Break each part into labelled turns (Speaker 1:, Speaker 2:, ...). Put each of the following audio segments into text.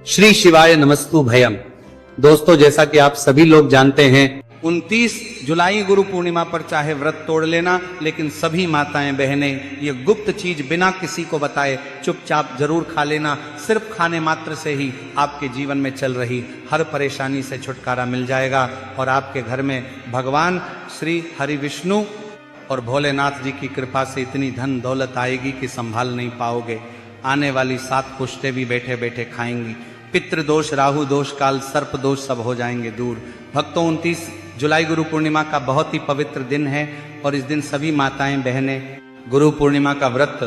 Speaker 1: श्री शिवाय नमस्तु भयम। दोस्तों, जैसा कि आप सभी लोग जानते हैं, 29 जुलाई गुरु पूर्णिमा पर चाहे व्रत तोड़ लेना, लेकिन सभी माताएं बहनें ये गुप्त चीज बिना किसी को बताए चुपचाप जरूर खा लेना। सिर्फ खाने मात्र से ही आपके जीवन में चल रही हर परेशानी से छुटकारा मिल जाएगा और आपके घर में भगवान श्री हरि विष्णु और भोलेनाथ जी की कृपा से इतनी धन दौलत आएगी कि संभाल नहीं पाओगे। आने वाली 7 पुश्तें भी बैठे बैठे खाएंगी। पितृदोष, राहु दोष, काल सर्प दोष सब हो जाएंगे दूर। भक्तों, 29 जुलाई गुरु पूर्णिमा का बहुत ही पवित्र दिन है और इस दिन सभी माताएं बहनें गुरु पूर्णिमा का व्रत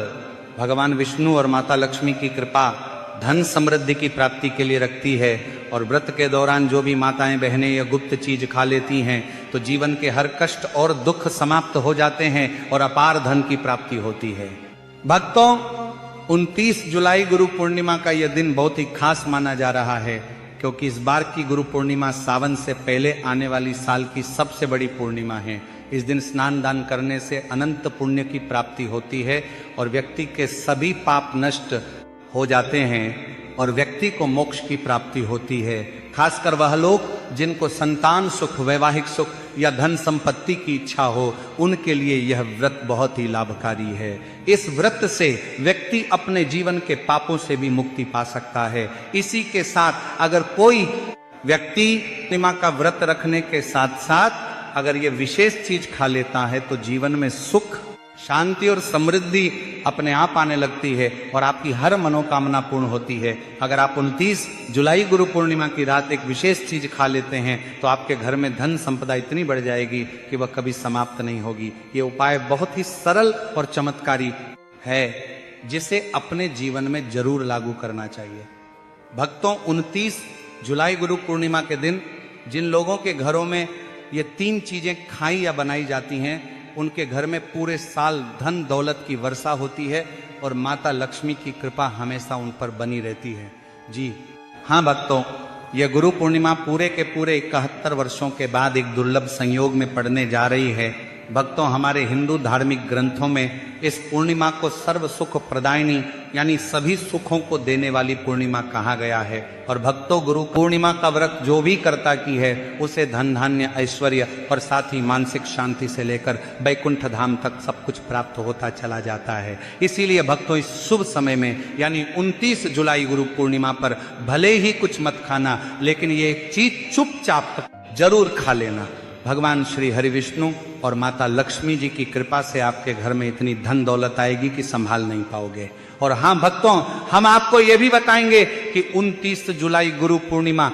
Speaker 1: भगवान विष्णु और माता लक्ष्मी की कृपा धन समृद्धि की प्राप्ति के लिए रखती है। और व्रत के दौरान जो भी माताएं बहनें यह गुप्त चीज खा लेती हैं तो जीवन के हर कष्ट और दुख समाप्त हो जाते हैं और अपार धन की प्राप्ति होती है। भक्तों, 29 जुलाई गुरु पूर्णिमा का यह दिन बहुत ही खास माना जा रहा है क्योंकि इस बार की गुरु पूर्णिमा सावन से पहले आने वाली साल की सबसे बड़ी पूर्णिमा है। इस दिन स्नान दान करने से अनंत पुण्य की प्राप्ति होती है और व्यक्ति के सभी पाप नष्ट हो जाते हैं और व्यक्ति को मोक्ष की प्राप्ति होती है। खासकर वह लोग जिनको संतान सुख, वैवाहिक सुख या धन संपत्ति की इच्छा हो, उनके लिए यह व्रत बहुत ही लाभकारी है। इस व्रत से व्यक्ति अपने जीवन के पापों से भी मुक्ति पा सकता है। इसी के साथ अगर कोई व्यक्ति पूर्णिमा का व्रत रखने के साथ साथ अगर ये विशेष चीज खा लेता है तो जीवन में सुख, शांति और समृद्धि अपने आप आने लगती है और आपकी हर मनोकामना पूर्ण होती है। अगर आप 29 जुलाई गुरु पूर्णिमा की रात एक विशेष चीज खा लेते हैं तो आपके घर में धन संपदा इतनी बढ़ जाएगी कि वह कभी समाप्त नहीं होगी। ये उपाय बहुत ही सरल और चमत्कारी है जिसे अपने जीवन में जरूर लागू करना चाहिए। भक्तों, 29 जुलाई गुरु पूर्णिमा के दिन जिन लोगों के घरों में ये 3 चीजें खाई या बनाई जाती हैं उनके घर में पूरे साल धन दौलत की वर्षा होती है और माता लक्ष्मी की कृपा हमेशा उन पर बनी रहती है। जी हाँ भक्तों, यह गुरु पूर्णिमा पूरे के पूरे 71 वर्षों के बाद एक दुर्लभ संयोग में पड़ने जा रही है। भक्तों, हमारे हिंदू धार्मिक ग्रंथों में इस पूर्णिमा को सर्व सुख प्रदायिनी यानी सभी सुखों को देने वाली पूर्णिमा कहा गया है। और भक्तों, गुरु पूर्णिमा का व्रत जो भी करता की है उसे धन धान्य ऐश्वर्य और साथ ही मानसिक शांति से लेकर वैकुंठ धाम तक सब कुछ प्राप्त होता चला जाता है। इसीलिए भक्तों, इस शुभ समय में यानी 29 जुलाई गुरु पूर्णिमा पर भले ही कुछ मत खाना, लेकिन ये एक चीज चुपचाप जरूर खा लेना। भगवान श्री हरि विष्णु और माता लक्ष्मी जी की कृपा से आपके घर में इतनी धन दौलत आएगी कि संभाल नहीं पाओगे। और हाँ भक्तों, हम आपको यह भी बताएंगे कि 29 जुलाई गुरु पूर्णिमा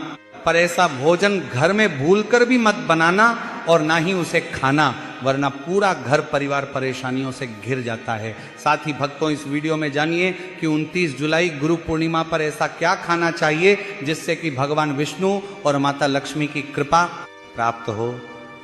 Speaker 1: पर ऐसा भोजन घर में भूलकर भी मत बनाना और ना ही उसे खाना, वरना पूरा घर परिवार परेशानियों से घिर जाता है। साथ ही भक्तों, इस वीडियो में जानिए कि 29 जुलाई गुरु पूर्णिमा पर ऐसा क्या खाना चाहिए जिससे कि भगवान विष्णु और माता लक्ष्मी की कृपा प्राप्त हो।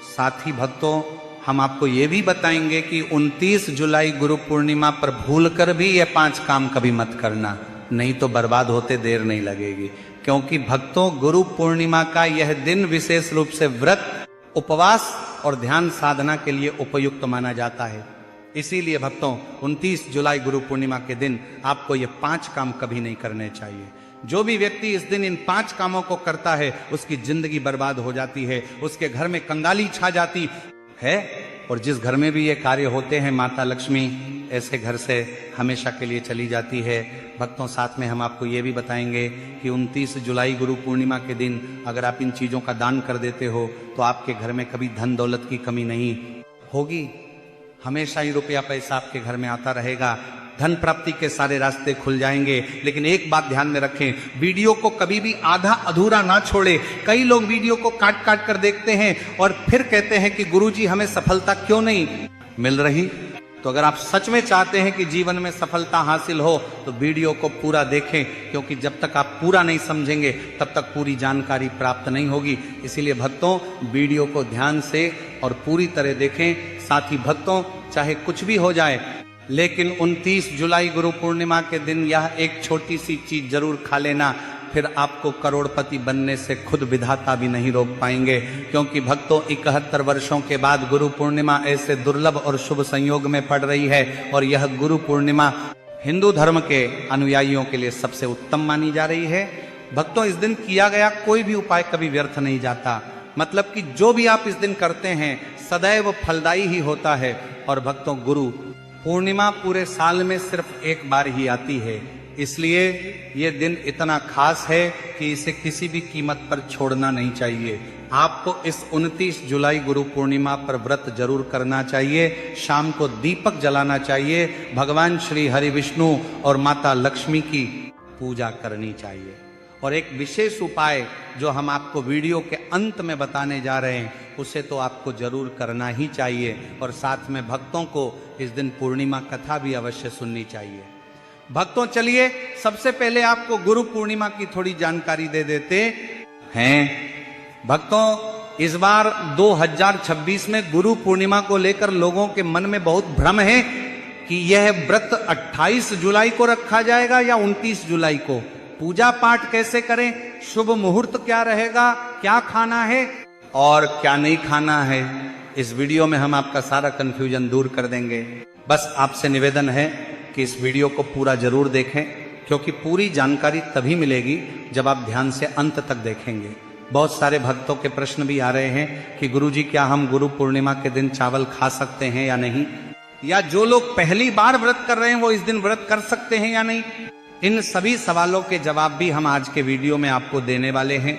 Speaker 1: साथ ही भक्तों, हम आपको ये भी बताएंगे कि 29 जुलाई गुरु पूर्णिमा पर भूलकर भी ये 5 काम कभी मत करना, नहीं तो बर्बाद होते देर नहीं लगेगी। क्योंकि भक्तों, गुरु पूर्णिमा का यह दिन विशेष रूप से व्रत, उपवास और ध्यान साधना के लिए उपयुक्त माना जाता है। इसीलिए भक्तों, 29 जुलाई गुरु पूर्णिमा के दिन आपको ये 5 काम कभी नहीं करने चाहिए। जो भी व्यक्ति इस दिन इन 5 कामों को करता है उसकी जिंदगी बर्बाद हो जाती है, उसके घर में कंगाली छा जाती है और जिस घर में भी ये कार्य होते हैं माता लक्ष्मी ऐसे घर से हमेशा के लिए चली जाती है। भक्तों, साथ में हम आपको ये भी बताएंगे कि 29 जुलाई गुरु पूर्णिमा के दिन अगर आप इन चीज़ों का दान कर देते हो तो आपके घर में कभी धन दौलत की कमी नहीं होगी। हमेशा ही रुपया पैसा आपके घर में आता रहेगा, धन प्राप्ति के सारे रास्ते खुल जाएंगे। लेकिन एक बात ध्यान में रखें, वीडियो को कभी भी आधा अधूरा ना छोड़े। कई लोग वीडियो को काट काट कर देखते हैं और फिर कहते हैं कि गुरुजी हमें सफलता क्यों नहीं मिल रही। तो अगर आप सच में चाहते हैं कि जीवन में सफलता हासिल हो तो वीडियो को पूरा देखें, क्योंकि जब तक आप पूरा नहीं समझेंगे तब तक पूरी जानकारी प्राप्त नहीं होगी। इसीलिए भक्तों, वीडियो को ध्यान से और पूरी तरह देखें। साथ ही भक्तों, चाहे कुछ भी हो जाए लेकिन 29 जुलाई गुरु पूर्णिमा के दिन यह एक छोटी सी चीज जरूर खा लेना, फिर आपको करोड़पति बनने से खुद विधाता भी नहीं रोक पाएंगे। क्योंकि भक्तों, 71 वर्षों के बाद गुरु पूर्णिमा ऐसे दुर्लभ और शुभ संयोग में पड़ रही है और यह गुरु पूर्णिमा हिंदू धर्म के अनुयायियों के लिए सबसे उत्तम मानी जा रही है। भक्तों, इस दिन किया गया कोई भी उपाय कभी व्यर्थ नहीं जाता। मतलब कि जो भी आप इस दिन करते हैं सदैव फलदायी ही होता है। और भक्तों, गुरु पूर्णिमा पूरे साल में सिर्फ एक बार ही आती है, इसलिए ये दिन इतना खास है कि इसे किसी भी कीमत पर छोड़ना नहीं चाहिए। आपको इस 29 जुलाई गुरु पूर्णिमा पर व्रत जरूर करना चाहिए। शाम को दीपक जलाना चाहिए, भगवान श्री हरि विष्णु और माता लक्ष्मी की पूजा करनी चाहिए। और एक विशेष उपाय जो हम आपको वीडियो के अंत में बताने जा रहे हैं, उसे तो आपको जरूर करना ही चाहिए। और साथ में भक्तों को इस दिन पूर्णिमा कथा भी अवश्य सुननी चाहिए। भक्तों, चलिए सबसे पहले आपको गुरु पूर्णिमा की थोड़ी जानकारी दे देते हैं। भक्तों, इस बार 2026 में गुरु पूर्णिमा को लेकर लोगों के मन में बहुत भ्रम है कि यह व्रत 28 जुलाई को रखा जाएगा या 29 जुलाई को। पूजा पाठ कैसे करें, शुभ मुहूर्त क्या रहेगा, क्या खाना है और क्या नहीं खाना है, इस वीडियो में हम आपका सारा कंफ्यूजन दूर कर देंगे। बस आपसे निवेदन है कि इस वीडियो को पूरा जरूर देखें, क्योंकि पूरी जानकारी तभी मिलेगी जब आप ध्यान से अंत तक देखेंगे। बहुत सारे भक्तों के प्रश्न भी आ रहे हैं कि गुरुजी, क्या हम गुरु पूर्णिमा के दिन चावल खा सकते हैं या नहीं, या जो लोग पहली बार व्रत कर रहे हैं वो इस दिन व्रत कर सकते हैं या नहीं। इन सभी सवालों के जवाब भी हम आज के वीडियो में आपको देने वाले हैं।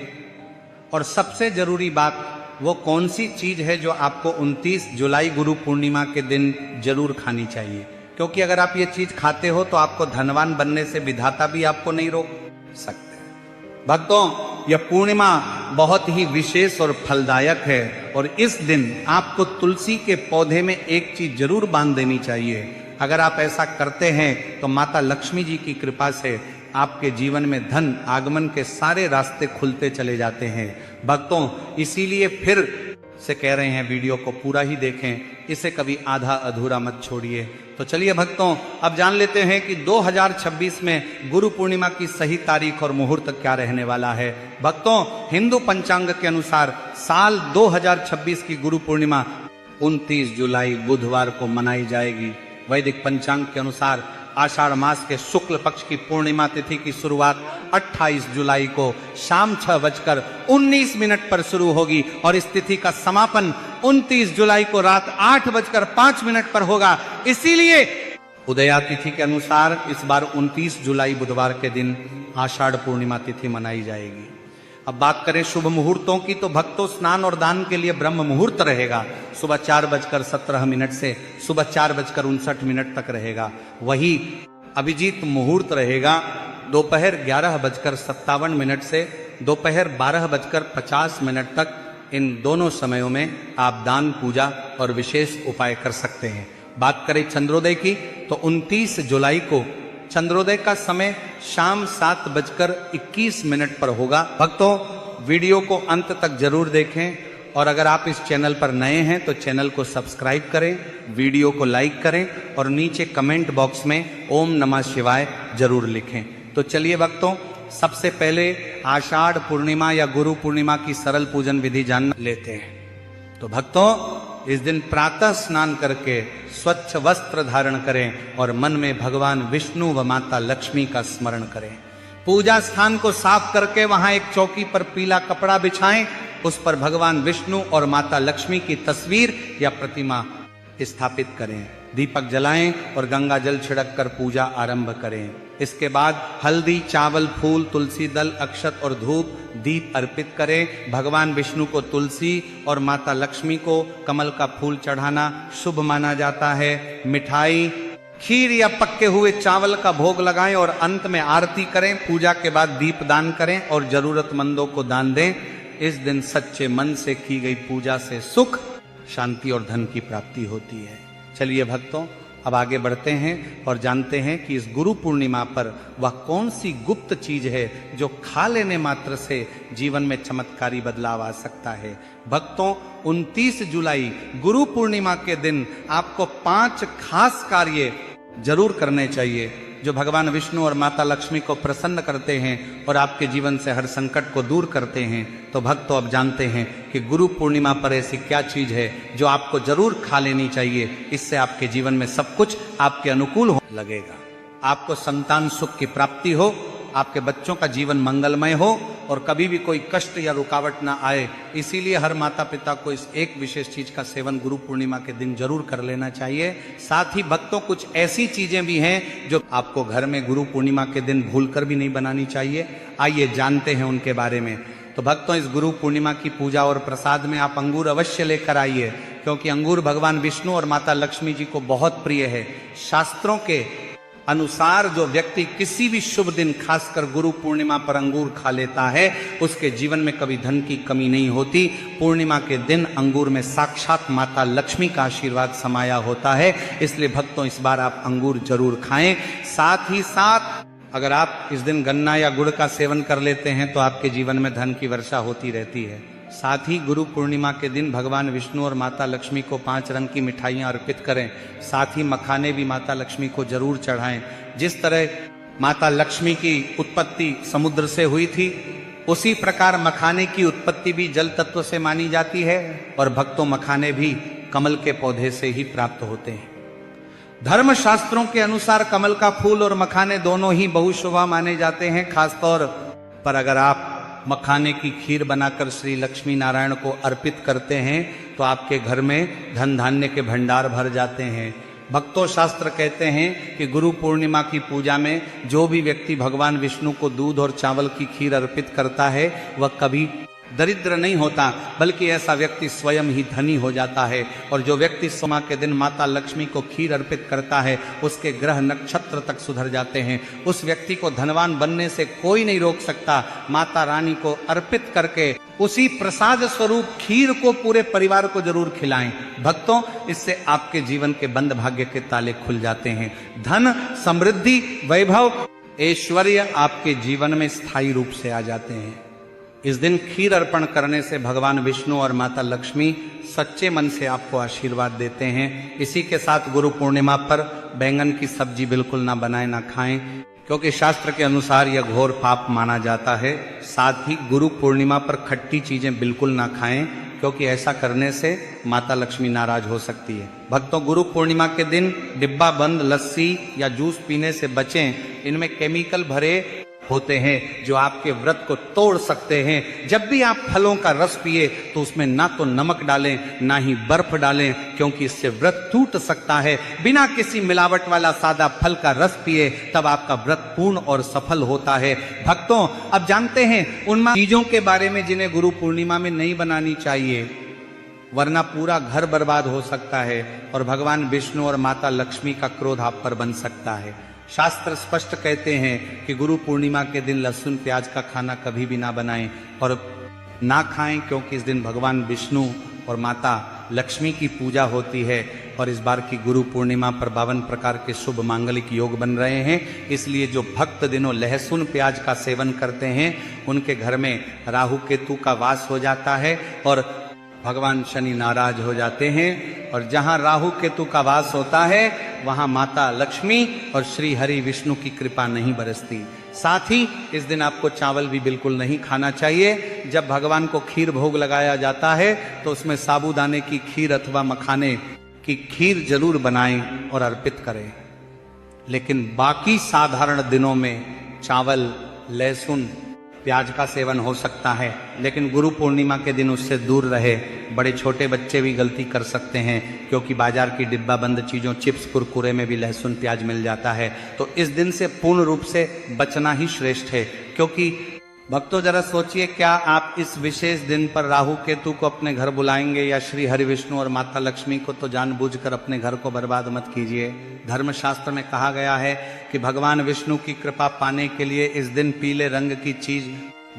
Speaker 1: और सबसे जरूरी बात, वो कौन सी चीज है जो आपको 29 जुलाई गुरु पूर्णिमा के दिन जरूर खानी चाहिए, क्योंकि अगर आप ये चीज खाते हो तो आपको धनवान बनने से विधाता भी आपको नहीं रोक सकते। भक्तों, यह पूर्णिमा बहुत ही विशेष और फलदायक है और इस दिन आपको तुलसी के पौधे में एक चीज जरूर बांध देनी चाहिए। अगर आप ऐसा करते हैं तो माता लक्ष्मी जी की कृपा से आपके जीवन में धन आगमन के सारे रास्ते खुलते चले जाते हैं। भक्तों, इसीलिए फिर से कह रहे हैं, वीडियो को पूरा ही देखें, इसे कभी आधा अधूरा मत छोड़िए। तो चलिए भक्तों, अब जान लेते हैं कि 2026 में गुरु पूर्णिमा की सही तारीख और मुहूर्त क्या रहने वाला है। भक्तों, हिंदू पंचांग के अनुसार साल 2026 की गुरु पूर्णिमा 29 जुलाई बुधवार को मनाई जाएगी। वैदिक पंचांग के अनुसार आषाढ़ मास के शुक्ल पक्ष की पूर्णिमा तिथि की शुरुआत 28 जुलाई को शाम 6:19 पर शुरू होगी और इस तिथि का समापन 29 जुलाई को रात 8:05 पर होगा। इसीलिए उदया तिथि के अनुसार इस बार 29 जुलाई बुधवार के दिन आषाढ़ पूर्णिमा तिथि मनाई जाएगी। अब बात करें शुभ मुहूर्तों की, तो भक्तों, स्नान और दान के लिए ब्रह्म मुहूर्त रहेगा सुबह 4:17 से सुबह 4:59 तक रहेगा। वही अभिजीत मुहूर्त रहेगा दोपहर 11:57 से दोपहर 12:50 तक। इन दोनों समयों में आप दान, पूजा और विशेष उपाय कर सकते हैं। बात करें चंद्रोदय की, तो 29 जुलाई को चंद्रोदय का समय शाम 7:21 पर होगा। भक्तों, वीडियो को अंत तक जरूर देखें और अगर आप इस चैनल पर नए हैं तो चैनल को सब्सक्राइब करें, वीडियो को लाइक करें और नीचे कमेंट बॉक्स में ओम नमः शिवाय जरूर लिखें। तो चलिए भक्तों, सबसे पहले आषाढ़ पूर्णिमा या गुरु पूर्णिमा की सरल पूजन विधि जान लेते हैं। तो भक्तों, इस दिन प्रातः स्नान करके स्वच्छ वस्त्र धारण करें और मन में भगवान विष्णु व माता लक्ष्मी का स्मरण करें। पूजा स्थान को साफ करके वहां एक चौकी पर पीला कपड़ा बिछाएं, उस पर भगवान विष्णु और माता लक्ष्मी की तस्वीर या प्रतिमा स्थापित करें। दीपक जलाएं और गंगा जल छिड़क कर पूजा आरंभ करें। इसके बाद हल्दी, चावल, फूल, तुलसी दल, अक्षत और धूप दीप अर्पित करें। भगवान विष्णु को तुलसी और माता लक्ष्मी को कमल का फूल चढ़ाना शुभ माना जाता है। मिठाई, खीर या पके हुए चावल का भोग लगाएं और अंत में आरती करें। पूजा के बाद दीप दान करें और जरूरतमंदों को दान दें। इस दिन सच्चे मन से की गई पूजा से सुख, शांति और धन की प्राप्ति होती है। चलिए भक्तों, अब आगे बढ़ते हैं और जानते हैं कि इस गुरु पूर्णिमा पर वह कौन सी गुप्त चीज है जो खा लेने मात्र से जीवन में चमत्कारी बदलाव आ सकता है। भक्तों, 29 जुलाई गुरु पूर्णिमा के दिन आपको 5 खास कार्य जरूर करने चाहिए जो भगवान विष्णु और माता लक्ष्मी को प्रसन्न करते हैं और आपके जीवन से हर संकट को दूर करते हैं। तो भक्तों, अब जानते हैं कि गुरु पूर्णिमा पर ऐसी क्या चीज है जो आपको जरूर खा लेनी चाहिए। इससे आपके जीवन में सब कुछ आपके अनुकूल हो लगेगा। आपको संतान सुख की प्राप्ति हो, आपके बच्चों का जीवन मंगलमय हो और कभी भी कोई कष्ट या रुकावट ना आए। इसीलिए हर माता पिता को इस एक विशेष चीज का सेवन गुरु पूर्णिमा के दिन जरूर कर लेना चाहिए। साथ ही भक्तों, कुछ ऐसी चीजें भी हैं जो आपको घर में गुरु पूर्णिमा के दिन भूलकर भी नहीं बनानी चाहिए। आइए जानते हैं उनके बारे में। तो भक्तों, इस गुरु पूर्णिमा की पूजा और प्रसाद में आप अंगूर अवश्य लेकर आइए, क्योंकि अंगूर भगवान विष्णु और माता लक्ष्मी जी को बहुत प्रिय है। शास्त्रों के अनुसार जो व्यक्ति किसी भी शुभ दिन, खासकर गुरु पूर्णिमा पर अंगूर खा लेता है, उसके जीवन में कभी धन की कमी नहीं होती। पूर्णिमा के दिन अंगूर में साक्षात माता लक्ष्मी का आशीर्वाद समाया होता है। इसलिए भक्तों, इस बार आप अंगूर जरूर खाएं। साथ ही साथ अगर आप इस दिन गन्ना या गुड़ का सेवन कर लेते हैं तो आपके जीवन में धन की वर्षा होती रहती है। साथ ही गुरु पूर्णिमा के दिन भगवान विष्णु और माता लक्ष्मी को 5 रंग की मिठाइयां अर्पित करें। साथ ही मखाने भी माता लक्ष्मी को जरूर चढ़ाएं। जिस तरह माता लक्ष्मी की उत्पत्ति समुद्र से हुई थी, उसी प्रकार मखाने की उत्पत्ति भी जल तत्व से मानी जाती है। और भक्तों, मखाने भी कमल के पौधे से ही प्राप्त होते हैं। धर्म शास्त्रों के अनुसार कमल का फूल और मखाने दोनों ही बहुशुभ माने जाते हैं। खासतौर पर अगर आप मखाने की खीर बनाकर श्री लक्ष्मी नारायण को अर्पित करते हैं तो आपके घर में धन धान्य के भंडार भर जाते हैं। भक्तों, शास्त्र कहते हैं कि गुरु पूर्णिमा की पूजा में जो भी व्यक्ति भगवान विष्णु को दूध और चावल की खीर अर्पित करता है वह कभी दरिद्र नहीं होता, बल्कि ऐसा व्यक्ति स्वयं ही धनी हो जाता है। और जो व्यक्ति सोमा के दिन माता लक्ष्मी को खीर अर्पित करता है, उसके ग्रह नक्षत्र तक सुधर जाते हैं। उस व्यक्ति को धनवान बनने से कोई नहीं रोक सकता। माता रानी को अर्पित करके उसी प्रसाद स्वरूप खीर को पूरे परिवार को जरूर खिलाएं। भक्तों, इससे आपके जीवन के बंद भाग्य के ताले खुल जाते हैं। धन, समृद्धि, वैभव, ऐश्वर्य आपके जीवन में स्थायी रूप से आ जाते हैं। इस दिन खीर अर्पण करने से भगवान विष्णु और माता लक्ष्मी सच्चे मन से आपको आशीर्वाद देते हैं। इसी के साथ गुरु पूर्णिमा पर बैंगन की सब्जी बिल्कुल ना बनाएं, ना खाएं, क्योंकि शास्त्र के अनुसार यह घोर पाप माना जाता है। साथ ही गुरु पूर्णिमा पर खट्टी चीजें बिल्कुल ना खाएं, क्योंकि ऐसा करने से माता लक्ष्मी नाराज हो सकती है। भक्तों, गुरु पूर्णिमा के दिन डिब्बा बंद लस्सी या जूस पीने से बचें। इनमें केमिकल भरे होते हैं जो आपके व्रत को तोड़ सकते हैं। जब भी आप फलों का रस पिए तो उसमें ना तो नमक डालें, ना ही बर्फ डालें, क्योंकि इससे व्रत टूट सकता है। बिना किसी मिलावट वाला सादा फल का रस पिए, तब आपका व्रत पूर्ण और सफल होता है। भक्तों, अब जानते हैं उन चीजों के बारे में जिन्हें गुरु पूर्णिमा में नहीं बनानी चाहिए, वरना पूरा घर बर्बाद हो सकता है और भगवान विष्णु और माता लक्ष्मी का क्रोध आप पर बन सकता है। शास्त्र स्पष्ट कहते हैं कि गुरु पूर्णिमा के दिन लहसुन प्याज का खाना कभी भी ना बनाएं और ना खाएं, क्योंकि इस दिन भगवान विष्णु और माता लक्ष्मी की पूजा होती है। और इस बार की गुरु पूर्णिमा पर 52 प्रकार के शुभ मांगलिक योग बन रहे हैं। इसलिए जो भक्त दिनों लहसुन प्याज का सेवन करते हैं, उनके घर में राहु केतु का वास हो जाता है और भगवान शनि नाराज हो जाते हैं। और जहां राहु केतु का वास होता है, वहां माता लक्ष्मी और श्री हरि विष्णु की कृपा नहीं बरसती। साथ ही इस दिन आपको चावल भी बिल्कुल नहीं खाना चाहिए। जब भगवान को खीर भोग लगाया जाता है तो उसमें साबूदाने की खीर अथवा मखाने की खीर जरूर बनाएं और अर्पित करें। लेकिन बाकी साधारण दिनों में चावल, लहसुन, प्याज का सेवन हो सकता है, लेकिन गुरु पूर्णिमा के दिन उससे दूर रहे। बड़े छोटे बच्चे भी गलती कर सकते हैं, क्योंकि बाजार की डिब्बा बंद चीज़ों, चिप्स, कुरकुरे में भी लहसुन प्याज मिल जाता है। तो इस दिन से पूर्ण रूप से बचना ही श्रेष्ठ है। क्योंकि भक्तों, जरा सोचिए, क्या आप इस विशेष दिन पर राहु केतु को अपने घर बुलाएंगे या श्री हरि विष्णु और माता लक्ष्मी को? तो जानबूझकर अपने घर को बर्बाद मत कीजिए। धर्मशास्त्र में कहा गया है कि भगवान विष्णु की कृपा पाने के लिए इस दिन पीले रंग की चीज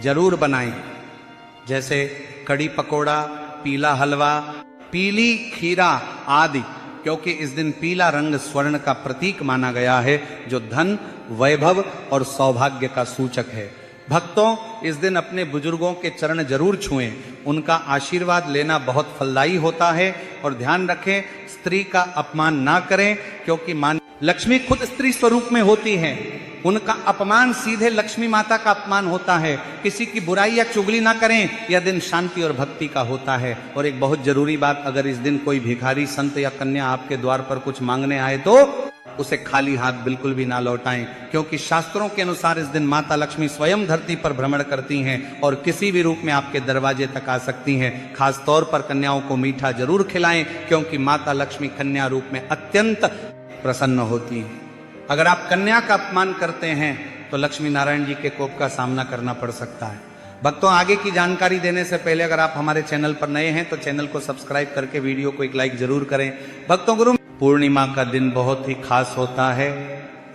Speaker 1: जरूर बनाएं, जैसे कड़ी पकोड़ा, पीला हलवा, पीली खीरा आदि, क्योंकि इस दिन पीला रंग स्वर्ण का प्रतीक माना गया है, जो धन, वैभव और सौभाग्य का सूचक है। भक्तों, इस दिन अपने बुजुर्गों के चरण जरूर छुएं, उनका आशीर्वाद लेना बहुत फलदायी होता है। और ध्यान रखें, स्त्री का अपमान ना करें, क्योंकि लक्ष्मी खुद स्त्री स्वरूप में होती हैं। उनका अपमान सीधे लक्ष्मी माता का अपमान होता है। किसी की बुराई या चुगली ना करें, यह दिन शांति और भक्ति का होता है। और एक बहुत जरूरी बात, अगर इस दिन कोई भिखारी, संत या कन्या आपके द्वार पर कुछ मांगने आए तो उसे खाली हाथ बिल्कुल भी ना लौटाएं, क्योंकि शास्त्रों के अनुसार इस दिन माता लक्ष्मी स्वयं धरती पर भ्रमण करती हैं और किसी भी रूप में आपके दरवाजे तक आ सकती हैं। खास तौर पर कन्याओं को मीठा जरूर खिलाएं, क्योंकि माता लक्ष्मी कन्या रूप में अत्यंत प्रसन्न होती हैं। अगर आप कन्या का अपमान करते हैं तो लक्ष्मी नारायण जी के कोप का सामना करना पड़ सकता है। भक्तों, आगे की जानकारी देने से पहले अगर आप हमारे चैनल पर नए हैं तो चैनल को सब्सक्राइब करके वीडियो को एक लाइक जरूर करें। भक्तों, गुरु पूर्णिमा का दिन बहुत ही खास होता है।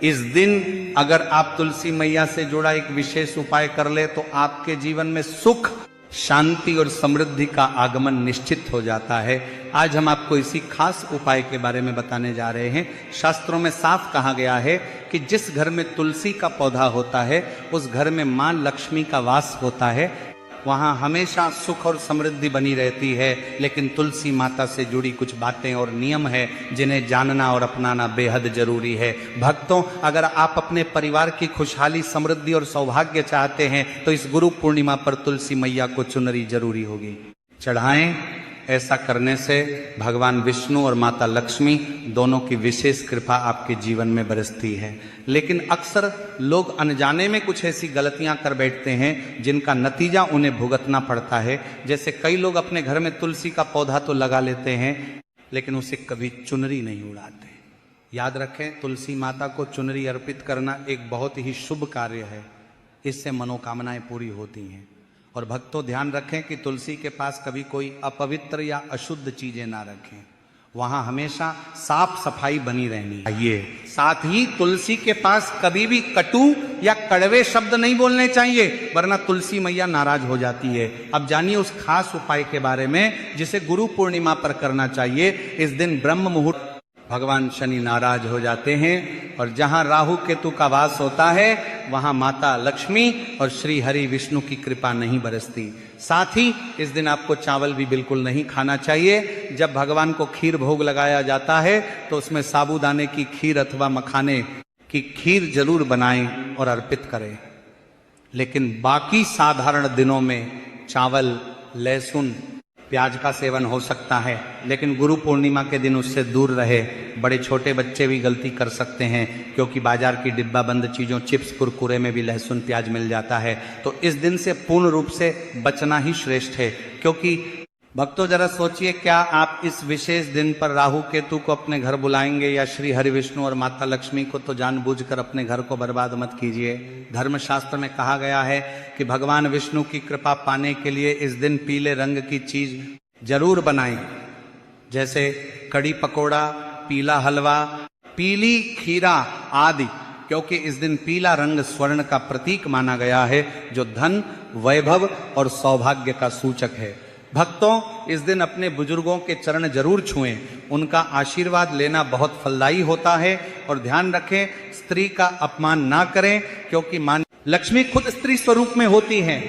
Speaker 1: इस दिन अगर आप तुलसी मैया से जुड़ा एक विशेष उपाय कर ले तो आपके जीवन में सुख, शांति और समृद्धि का आगमन निश्चित हो जाता है। आज हम आपको इसी खास उपाय के बारे में बताने जा रहे हैं। शास्त्रों में साफ कहा गया है कि जिस घर में तुलसी का पौधा होता है उस घर में मां लक्ष्मी का वास होता है, वहां हमेशा सुख और समृद्धि बनी रहती है। लेकिन तुलसी माता से जुड़ी कुछ बातें और नियम है जिन्हें जानना और अपनाना बेहद जरूरी है। भक्तों, अगर आप अपने परिवार की खुशहाली, समृद्धि और सौभाग्य चाहते हैं तो इस गुरु पूर्णिमा पर तुलसी मैया को चुनरी जरूरी होगी, चढ़ाएं। ऐसा करने से भगवान विष्णु और माता लक्ष्मी दोनों की विशेष कृपा आपके जीवन में बरसती है। लेकिन अक्सर लोग अनजाने में कुछ ऐसी गलतियां कर बैठते हैं जिनका नतीजा उन्हें भुगतना पड़ता है। जैसे कई लोग अपने घर में तुलसी का पौधा तो लगा लेते हैं लेकिन उसे कभी चुनरी नहीं उड़ाते। याद रखें, तुलसी माता को चुनरी अर्पित करना एक बहुत ही शुभ कार्य है। इससे मनोकामनाएं पूरी होती हैं। और भक्तों, ध्यान रखें कि तुलसी के पास कभी कोई अपवित्र या अशुद्ध चीजें ना रखें। वहां हमेशा साफ सफाई बनी रहनी चाहिए। साथ ही तुलसी के पास कभी भी कटु या कड़वे शब्द नहीं बोलने चाहिए, वरना तुलसी मैया नाराज हो जाती है। अब जानिए उस खास उपाय के बारे में जिसे गुरु पूर्णिमा पर करना चाहिए। इस दिन ब्रह्म मुहूर्त भगवान शनि नाराज हो जाते हैं और जहां राहु केतु का वास होता है वहां माता लक्ष्मी और श्री हरि विष्णु की कृपा नहीं बरसती। साथ ही इस दिन आपको चावल भी बिल्कुल नहीं खाना चाहिए। जब भगवान को खीर भोग लगाया जाता है तो उसमें साबूदाने की खीर अथवा मखाने की खीर जरूर बनाएं और अर्पित करें। लेकिन बाकी साधारण दिनों में चावल, लहसुन, प्याज का सेवन हो सकता है, लेकिन गुरु पूर्णिमा के दिन उससे दूर रहे। बड़े छोटे बच्चे भी गलती कर सकते हैं, क्योंकि बाजार की डिब्बा बंद चीज़ों, चिप्स, कुरकुरे में भी लहसुन प्याज मिल जाता है। तो इस दिन से पूर्ण रूप से बचना ही श्रेष्ठ है। क्योंकि भक्तों, जरा सोचिए, क्या आप इस विशेष दिन पर राहु केतु को अपने घर बुलाएंगे या श्री हरि विष्णु और माता लक्ष्मी को? तो जानबूझकर अपने घर को बर्बाद मत कीजिए। धर्मशास्त्र में कहा गया है कि भगवान विष्णु की कृपा पाने के लिए इस दिन पीले रंग की चीज जरूर बनाएं, जैसे कड़ी पकोड़ा, पीला हलवा, पीली खीरा आदि, क्योंकि इस दिन पीला रंग स्वर्ण का प्रतीक माना गया है, जो धन, वैभव और सौभाग्य का सूचक है। भक्तों, इस दिन अपने बुजुर्गों के चरण जरूर छुएं, उनका आशीर्वाद लेना बहुत फलदायी होता है। और ध्यान रखें, स्त्री का अपमान ना करें, क्योंकि मां लक्ष्मी खुद स्त्री स्वरूप में होती हैं।